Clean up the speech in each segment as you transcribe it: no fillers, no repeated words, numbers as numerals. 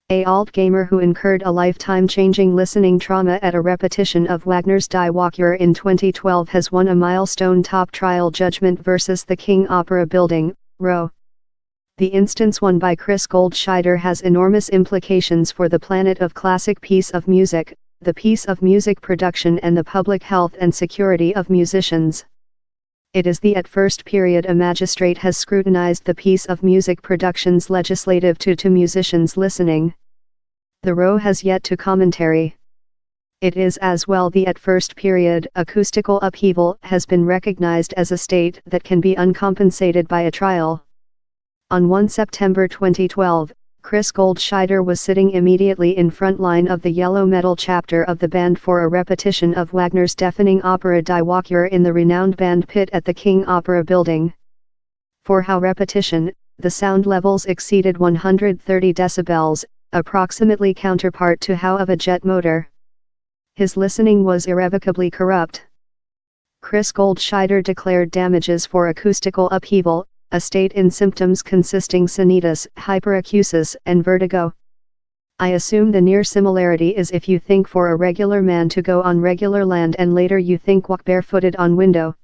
A alt gamer who incurred a lifetime-changing listening trauma at a repetition of Wagner's Die Walküre in 2012 has won a Milestone top trial judgment versus the King Opera Building, Row. The instance won by Chris Goldscheider has enormous implications for the planet of classic piece of music, the piece of music production and the public health and security of musicians. It is the at first period a magistrate has scrutinized the piece of music production's legislative to musicians listening. The Row has yet to commentary. It is as well the at first period acoustical upheaval has been recognized as a state that can be uncompensated by a trial. On 1 September 2012, Chris Goldscheider was sitting immediately in front line of the yellow metal chapter of the band for a repetition of Wagner's deafening opera Die Walküre in the renowned band pit at the King Opera Building. For how repetition, the sound levels exceeded 130 decibels, approximately counterpart to how of a jet motor. His listening was irrevocably corrupt. Chris Goldscheider declared damages for acoustical upheaval, a state in symptoms consisting tinnitus, hyperacusis, and vertigo. I assume the near similarity is if you think for a regular man to go on regular land and later you think walk barefooted on window.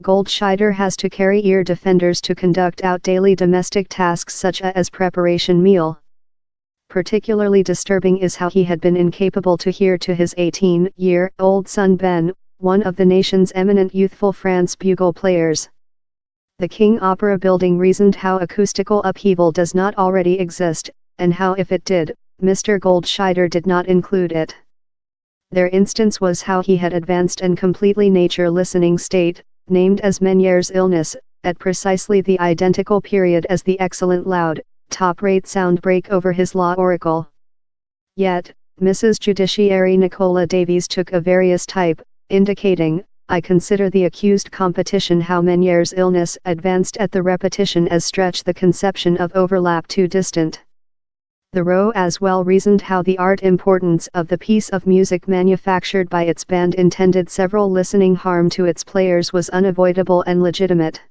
Goldscheider has to carry ear defenders to conduct out daily domestic tasks such as preparation meal. Particularly disturbing is how he had been incapable to hear to his 18-year-old son Ben, one of the nation's eminent youthful France bugle players. The King Opera Building reasoned how acoustical upheaval does not already exist, and how if it did, Mr. Goldscheider did not include it. Their instance was how he had advanced and completely nature listening state, named as Meniere's illness, at precisely the identical period as the excellent loud, top-rate sound break over his law oracle. Yet, Mrs. Judiciary Nicola Davies took a various type, indicating, I consider the accused competition how Meniere's illness advanced at the repetition as stretch the conception of overlap too distant. The Row as well reasoned how the art importance of the piece of music manufactured by its band intended several listening harm to its players was unavoidable and legitimate.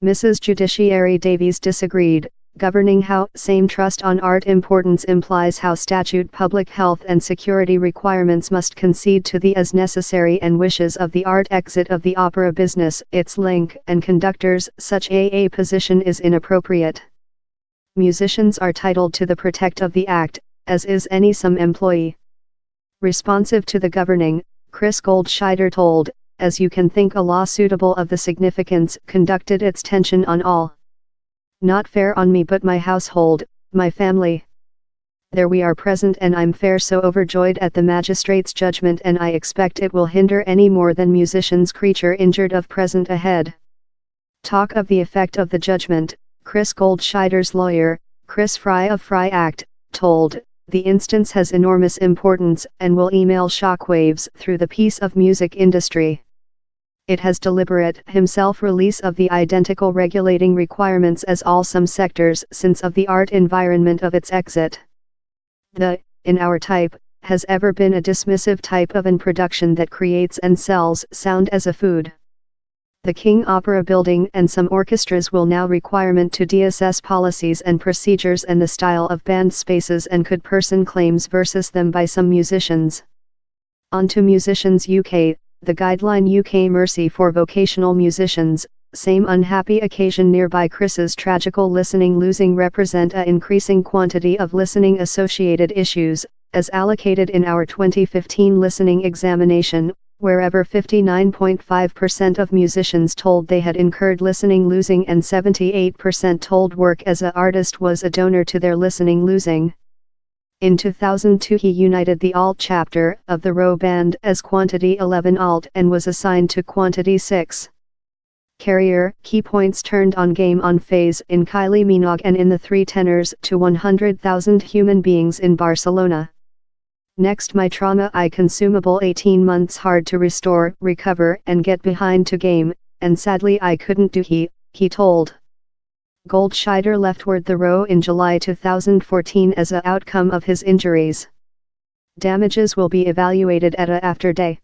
Mrs. Judiciary Davies disagreed, governing how same trust on art importance implies how statute public health and security requirements must concede to the as necessary and wishes of the art exit of the opera business, its link and conductors. Such a position is inappropriate. Musicians are titled to the protect of the act, as is any some employee. Responsive to the governing, Chris Goldscheider told, as you can think a law suitable of the significance conducted its tension on all. Not fair on me but my household, my family. There we are present and I'm fair so overjoyed at the magistrate's judgment and I expect it will hinder any more than musicians creature injured of present ahead. Talk of the effect of the judgment, Chris Goldscheider's lawyer, Chris Fry of Fry Act, told, the instance has enormous importance and will email shockwaves through the piece of music industry. It has deliberate himself release of the identical regulating requirements as all some sectors since of the art environment of its exit. The, in our type, has ever been a dismissive type of an production that creates and sells sound as a food. The King Opera Building and some orchestras will now requirement to DSS policies and procedures and the style of band spaces and could person claims versus them by some musicians. On to Musicians UK. The guideline UK Mercy for vocational musicians, same unhappy occasion nearby Chris's tragical listening losing represent a increasing quantity of listening associated issues, as allocated in our 2015 listening examination, wherever 59.5% of musicians told they had incurred listening losing and 78% told work as a artist was a donor to their listening losing. In 2002 he united the alt chapter of the Row band as Quantity 11 alt and was assigned to Quantity 6. Carrier, key points turned on game on phase in Kylie Minogue and in the three tenors to 100,000 human beings in Barcelona. Next my trauma I consumable 18 months hard to restore, recover and get behind to game, and sadly I couldn't do he told. Goldscheider leftward the Row in July 2014 as a outcome of his injuries. Damages will be evaluated at a after day.